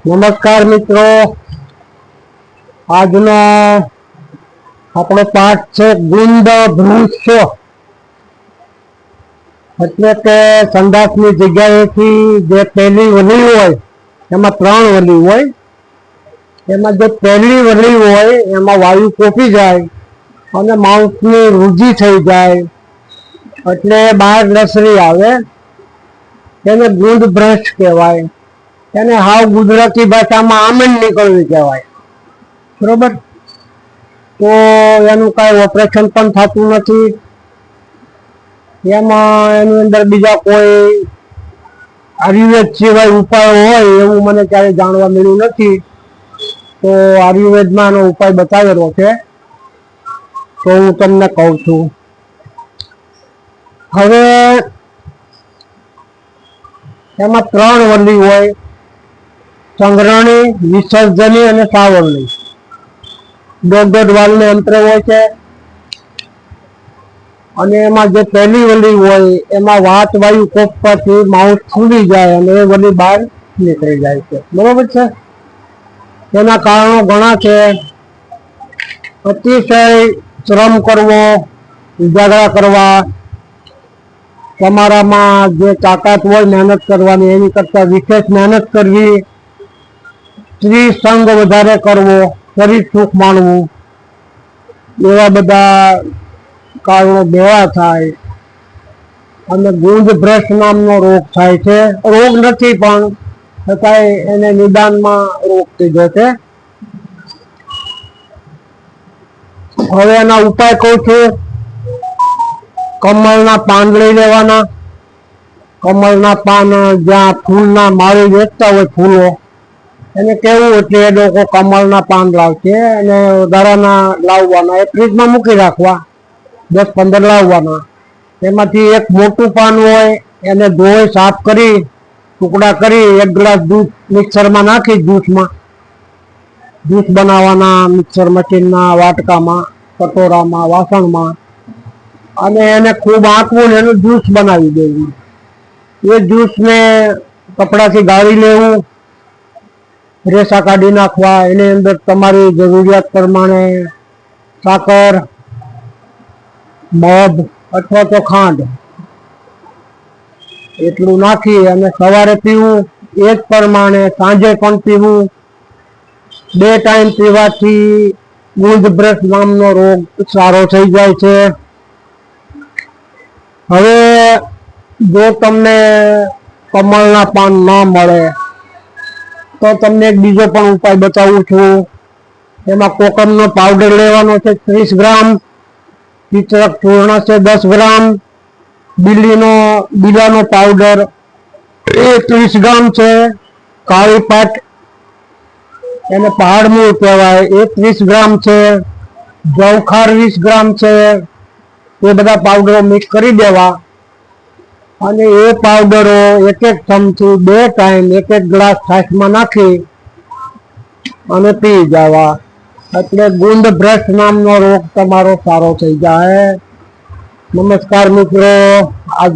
નમસ્કાર મિત્રો, આજનો આપણો પાઠ છે ગુંદ ભૃંશ, એટલે કે સંડાસની જગ્યાએથી જે પહેલી વલી હોય એમાં 3 વલી હોય, એમાં જે પહેલી વલી હોય એમાં વાયુ કોપી જાય અને માઉસની રૂજી થઈ જાય એટલે બહાર લસરી આવે, એને ગુંદ ભ્રંશ કહેવાય. એને હાવ ગુજરાતી ભાષામાં આમંડ નીકળવી કહેવાય. બરોબર? તો એનું કાંઈ ઓપરેશન પણ થતું નથી. એમાં એની અંદર બીજા કોઈ આયુર્વેદ સિવાય ઉપાય હોય એવું મને ક્યારેય જાણવા મળ્યું નથી. તો આયુર્વેદમાં એનો ઉપાય બતાવેલો છે, તો હું તમને કહું છું. હવે એમાં 3 વલી હોય, સંગ્રહણી, વિસર્જની અને સાવરણી. 1.5 વાલને અંતરે હોય છે. અને એમાં જે પહેલી વલી હોય એમાં વાત વાયુ કોપવાથી માઉસ ફૂલી જાય અને એ વલી બહાર નીકળી જાય છે. બરોબર છે? તેના કારણો ઘણા છે. અતિશય શ્રમ કરવો, ઉજાગરા કરવા, તમારામાં જે તાકાત હોય મહેનત કરવાની એની કરતાં વિશેષ મહેનત કરવી, સ્ત્રી સંગ વધારે કરવો, શરીર સુખ માણવું, એવા બધા કારણો ભેળા થાય અને ગુંદ ભ્રંશ નામનો રોગ થાય છે. રોગ નથી પણ છતાંય એને નિદાનમાં રોગ કીધો છે. હવે એના ઉપાય કહું છું. કમળના પાન લઈ લેવાના. કમળના પાન જ્યાં ફૂલના માળી વેચતા હોય ફૂલો, એને કેવું એટલે એ લોકો કમળના પાન લાવશે અને વધારાના લાવવાના, એ ફ્રીજમાં મૂકી રાખવા. 10-15 લાવવાના. એમાંથી એક મોટું પાન હોય એને ધોઈ સાફ કરી ટુકડા કરી 1 ગ્લાસ દૂધ મિક્સરમાં નાખી જ્યુસ બનાવવાના, મિક્સર મશીનના વાટકામાં, કટોરામાં, વાસણમાં, અને એને ખૂબ આંકવું ને એનું જ્યુસ બનાવી દેવું. એ જ્યુસને કપડાથી ગાળી લેવું, રેસા કાઢી નાખવા. એની અંદર તમારી જરૂરિયાત પ્રમાણે સાકર, મધ અથવા તો ખાંડ એટલું નાખી અને સવારે પીવું. એ જ પ્રમાણે સાંજે પણ પીવું. 2 ટાઈમ પીવાથી ગુંદ ભ્રંશ નામનો રોગ સારો થઈ જાય છે. હવે જો તમને કમળના પાન ના મળે તો તમને એક બીજો પણ ઉપાય બતાવું છું. એમાં કોકમનો પાવડર લેવાનો છે 30 ગ્રામ, પિત્તરક ચૂર્ણ છે 10 ગ્રામ, બીલાનો પાવડર એ 30 ગ્રામ છે, કાળી પાટ એને પહાડમૂળ કહેવાય એ 30 ગ્રામ છે, જવખાર 20 ગ્રામ છે. એ બધા પાવડરો મિક્સ કરી દેવા અને એ પાવડરો 1-1 ચમચી 2 ટાઈમ 1-1 ગ્લાસ છાશમાં નાખી અને પી જવા. એટલે ગુંદ ભ્રંશ નામનો રોગ તમારો સારો થઈ જાય. નમસ્કાર મિત્રો. આજ